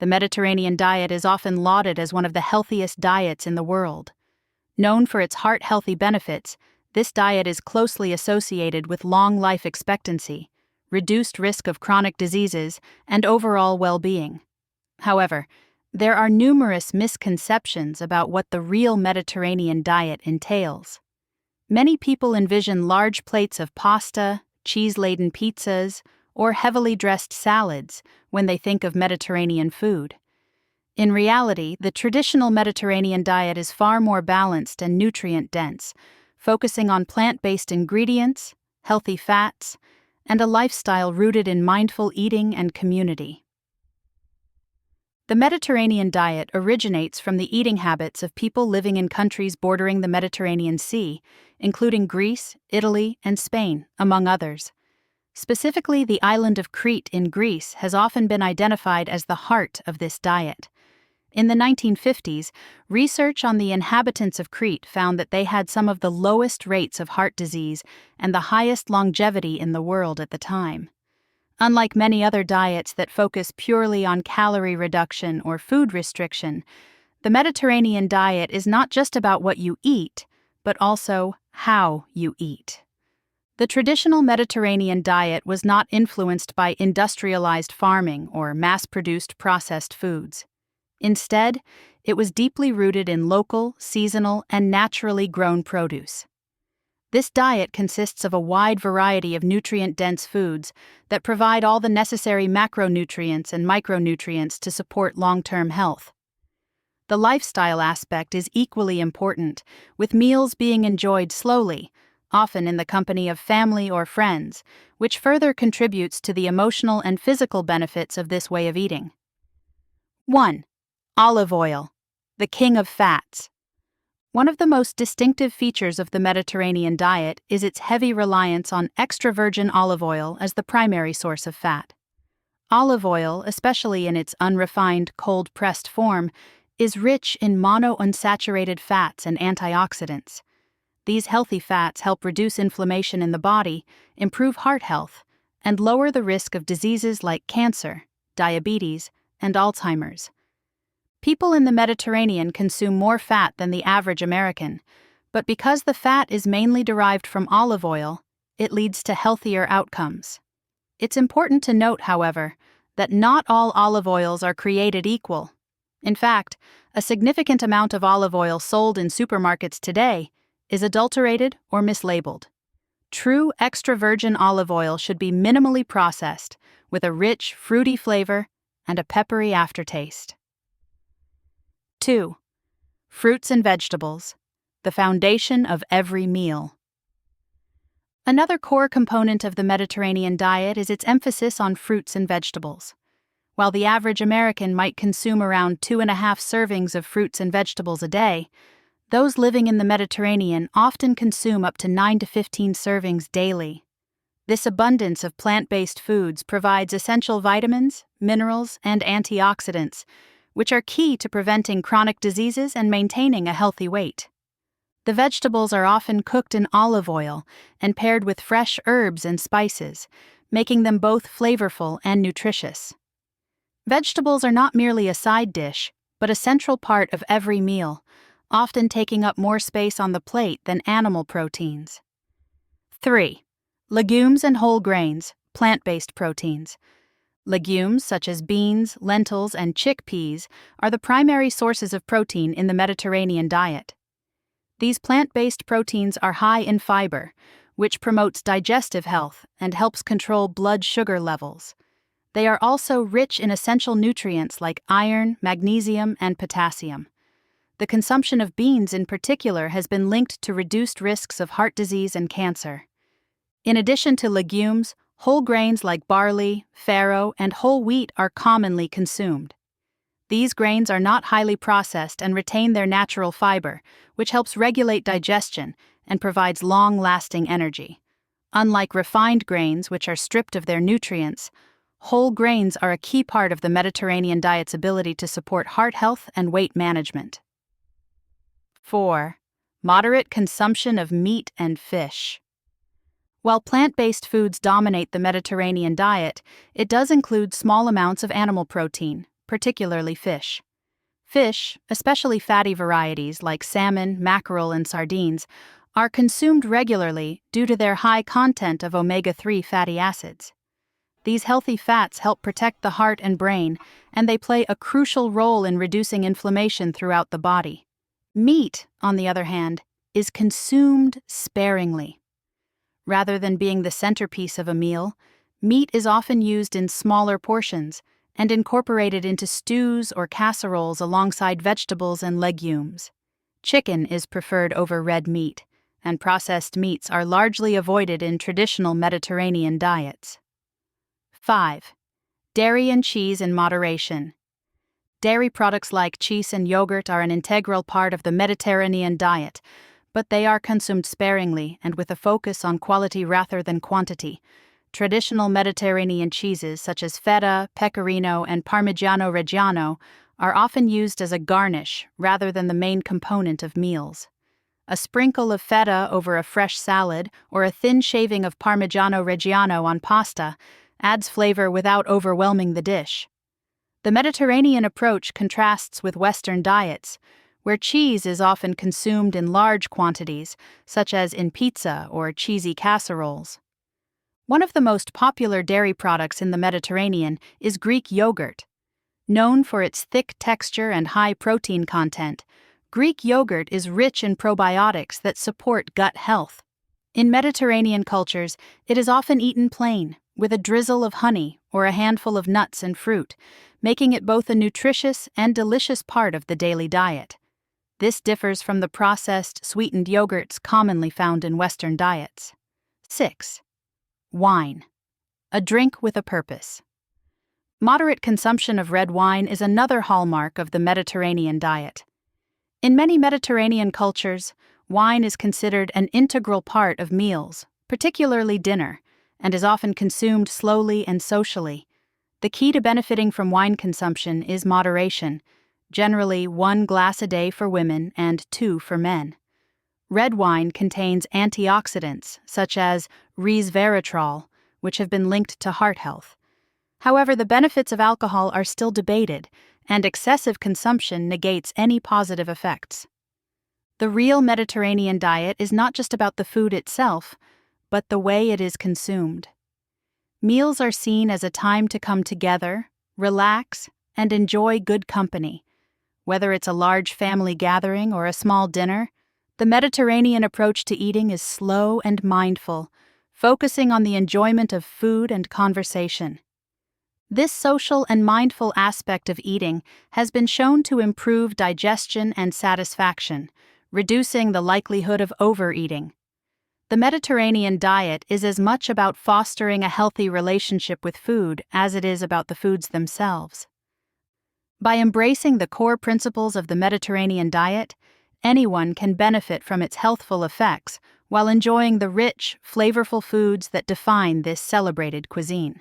The Mediterranean diet is often lauded as one of the healthiest diets in the world. Known for its heart-healthy benefits, this diet is closely associated with long life expectancy, reduced risk of chronic diseases, and overall well-being. However, there are numerous misconceptions about what the real Mediterranean diet entails. Many people envision large plates of pasta, cheese-laden pizzas, or heavily dressed salads when they think of Mediterranean food. In reality, the traditional Mediterranean diet is far more balanced and nutrient-dense, focusing on plant-based ingredients, healthy fats, and a lifestyle rooted in mindful eating and community. The Mediterranean diet originates from the eating habits of people living in countries bordering the Mediterranean Sea, including Greece, Italy, and Spain, among others. Specifically, the island of Crete in Greece has often been identified as the heart of this diet. In the 1950s, research on the inhabitants of Crete found that they had some of the lowest rates of heart disease and the highest longevity in the world at the time. Unlike many other diets that focus purely on calorie reduction or food restriction, the Mediterranean diet is not just about what you eat, but also how you eat. The traditional Mediterranean diet was not influenced by industrialized farming or mass-produced processed foods. Instead, it was deeply rooted in local, seasonal, and naturally grown produce. This diet consists of a wide variety of nutrient-dense foods that provide all the necessary macronutrients and micronutrients to support long-term health. The lifestyle aspect is equally important, with meals being enjoyed slowly, often in the company of family or friends, which further contributes to the emotional and physical benefits of this way of eating. 1. Olive oil, the king of fats. One of the most distinctive features of the Mediterranean diet is its heavy reliance on extra virgin olive oil as the primary source of fat. Olive oil, especially in its unrefined, cold-pressed form, is rich in monounsaturated fats and antioxidants. These healthy fats help reduce inflammation in the body, improve heart health, and lower the risk of diseases like cancer, diabetes, and Alzheimer's. People in the Mediterranean consume more fat than the average American, but because the fat is mainly derived from olive oil, it leads to healthier outcomes. It's important to note, however, that not all olive oils are created equal. In fact, a significant amount of olive oil sold in supermarkets today is adulterated or mislabeled. True extra virgin olive oil should be minimally processed, with a rich, fruity flavor and a peppery aftertaste. 2. Fruits and vegetables, the foundation of every meal. Another core component of the Mediterranean diet is its emphasis on fruits and vegetables. While the average American might consume around 2.5 servings of fruits and vegetables a day, those living in the Mediterranean often consume up to 9 to 15 servings daily. This abundance of plant-based foods provides essential vitamins, minerals, and antioxidants, which are key to preventing chronic diseases and maintaining a healthy weight. The vegetables are often cooked in olive oil and paired with fresh herbs and spices, making them both flavorful and nutritious. Vegetables are not merely a side dish, but a central part of every meal, often taking up more space on the plate than animal proteins. 3. Legumes and whole grains, plant-based proteins. Legumes such as beans, lentils, and chickpeas are the primary sources of protein in the Mediterranean diet. These plant-based proteins are high in fiber, which promotes digestive health and helps control blood sugar levels. They are also rich in essential nutrients like iron, magnesium, and potassium. The consumption of beans in particular has been linked to reduced risks of heart disease and cancer. In addition to legumes, whole grains like barley, farro, and whole wheat are commonly consumed. These grains are not highly processed and retain their natural fiber, which helps regulate digestion and provides long-lasting energy. Unlike refined grains, which are stripped of their nutrients, whole grains are a key part of the Mediterranean diet's ability to support heart health and weight management. 4. Moderate consumption of meat and fish. While plant-based foods dominate the Mediterranean diet, it does include small amounts of animal protein, particularly fish. Fish, especially fatty varieties like salmon, mackerel, and sardines, are consumed regularly due to their high content of omega-3 fatty acids. These healthy fats help protect the heart and brain, and they play a crucial role in reducing inflammation throughout the body. Meat, on the other hand, is consumed sparingly. Rather than being the centerpiece of a meal, meat is often used in smaller portions and incorporated into stews or casseroles alongside vegetables and legumes. Chicken is preferred over red meat, and processed meats are largely avoided in traditional Mediterranean diets. 5. Dairy and cheese in moderation. Dairy products like cheese and yogurt are an integral part of the Mediterranean diet, but they are consumed sparingly and with a focus on quality rather than quantity. Traditional Mediterranean cheeses such as feta, pecorino, and Parmigiano Reggiano are often used as a garnish rather than the main component of meals. A sprinkle of feta over a fresh salad or a thin shaving of Parmigiano Reggiano on pasta adds flavor without overwhelming the dish. The Mediterranean approach contrasts with Western diets, where cheese is often consumed in large quantities, such as in pizza or cheesy casseroles. One of the most popular dairy products in the Mediterranean is Greek yogurt. Known for its thick texture and high protein content, Greek yogurt is rich in probiotics that support gut health. In Mediterranean cultures, it is often eaten plain, with a drizzle of honey or a handful of nuts and fruit, making it both a nutritious and delicious part of the daily diet. This differs from the processed, sweetened yogurts commonly found in Western diets. 6. Wine. A drink with a purpose. Moderate consumption of red wine is another hallmark of the Mediterranean diet. In many Mediterranean cultures, wine is considered an integral part of meals, particularly dinner, and is often consumed slowly and socially. The key to benefiting from wine consumption is moderation, generally 1 glass a day for women and 2 for men. Red wine contains antioxidants such as resveratrol, which have been linked to heart health. However, the benefits of alcohol are still debated, and excessive consumption negates any positive effects. The real Mediterranean diet is not just about the food itself, but the way it is consumed. Meals are seen as a time to come together, relax, and enjoy good company. Whether it's a large family gathering or a small dinner, the Mediterranean approach to eating is slow and mindful, focusing on the enjoyment of food and conversation. This social and mindful aspect of eating has been shown to improve digestion and satisfaction, reducing the likelihood of overeating. The Mediterranean diet is as much about fostering a healthy relationship with food as it is about the foods themselves. By embracing the core principles of the Mediterranean diet, anyone can benefit from its healthful effects while enjoying the rich, flavorful foods that define this celebrated cuisine.